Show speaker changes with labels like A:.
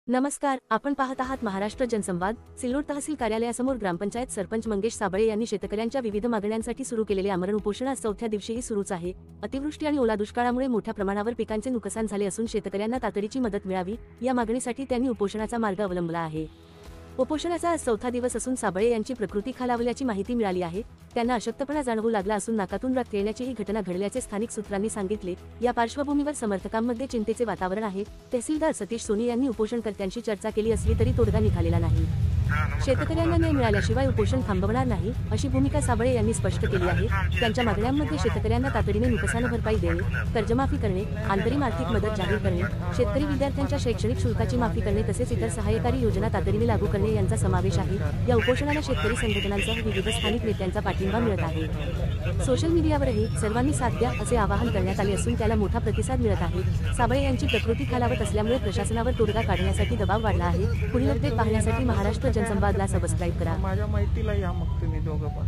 A: नमस्कार, आपण पाहत आहात महाराष्ट्र जनसंवाद. सिल्लोड तहसील कार्यालयासमोर ग्रामपंचायत सरपंच मंगेश साबळे यांनी शेतकऱ्यांच्या विविध मागण्यांसाठी सुरू केलेले आमरण उपोषण आज चौथ्या दिवशीही सुरूच आहे. अतिवृष्टी आणि ओला दुष्काळामुळे मोठ्या प्रमाणावर पिकांचे नुकसान झाले असून शेतकऱ्यांना तातडीची मदत मिळावी या मागणीसाठी त्यांनी उपोषणाचा मार्ग अवलंबला आहे. उपोषणाचा आज चौथा दिवस असून साबळे यांची प्रकृती खालावल्याची माहिती मिळाली आहे. त्यांना अशक्तपणा जाणवू लागला असून नाकातून रक्त येण्याची ही घटना घडल्याचे स्थानिक सूत्रांनी सांगितले. या पार्श्वभूमीवर समर्थकांमध्ये चिंतेचे वातावरण आहे. तहसीलदार सतीश सोनी यांनी उपोषणकर्त्यांशी चर्चा केली असली तरी तोडगा निघालेला नाही. शेतकऱ्यांना न्याय मिळाल्याशिवाय उपोषण थांबवणार नाही अशी भूमिका साबळे यांनी स्पष्ट केली आहे. त्यांच्या मागण्यांमध्ये शेतकऱ्यांना तातडीने नुकसान भरपाई देणे, कर्जमाफी करणे, अंतरिम आर्थिक मदत जाहीर करणे, शेतकरी विद्यार्थ्यांच्या शैक्षणिक शुल्काची माफी करणे तसेच इतर सहाय्यकारी योजना तातडीने लागू करणे यांचा समावेश आहे. या उपोषणाला शेतकरी संघटनांसह विविध स्थानिक नेत्यांचा पाठिंबा मिळत आहे. सोशल मीडियावरही सर्वांनी साथ द्या असे आवाहन करण्यात आले असून त्याला मोठा प्रतिसाद मिळत आहे. साबळे यांची प्रकृती खालावत असल्यामुळे प्रशासनावर तोडगा काढण्यासाठी दबाव वाढला आहे. पुढील अपडेट पाहण्यासाठी महाराष्ट्र जनसंवादला सबस्क्राईब करा.
B: माझ्या माहितीला या मग तुम्ही दोघं पण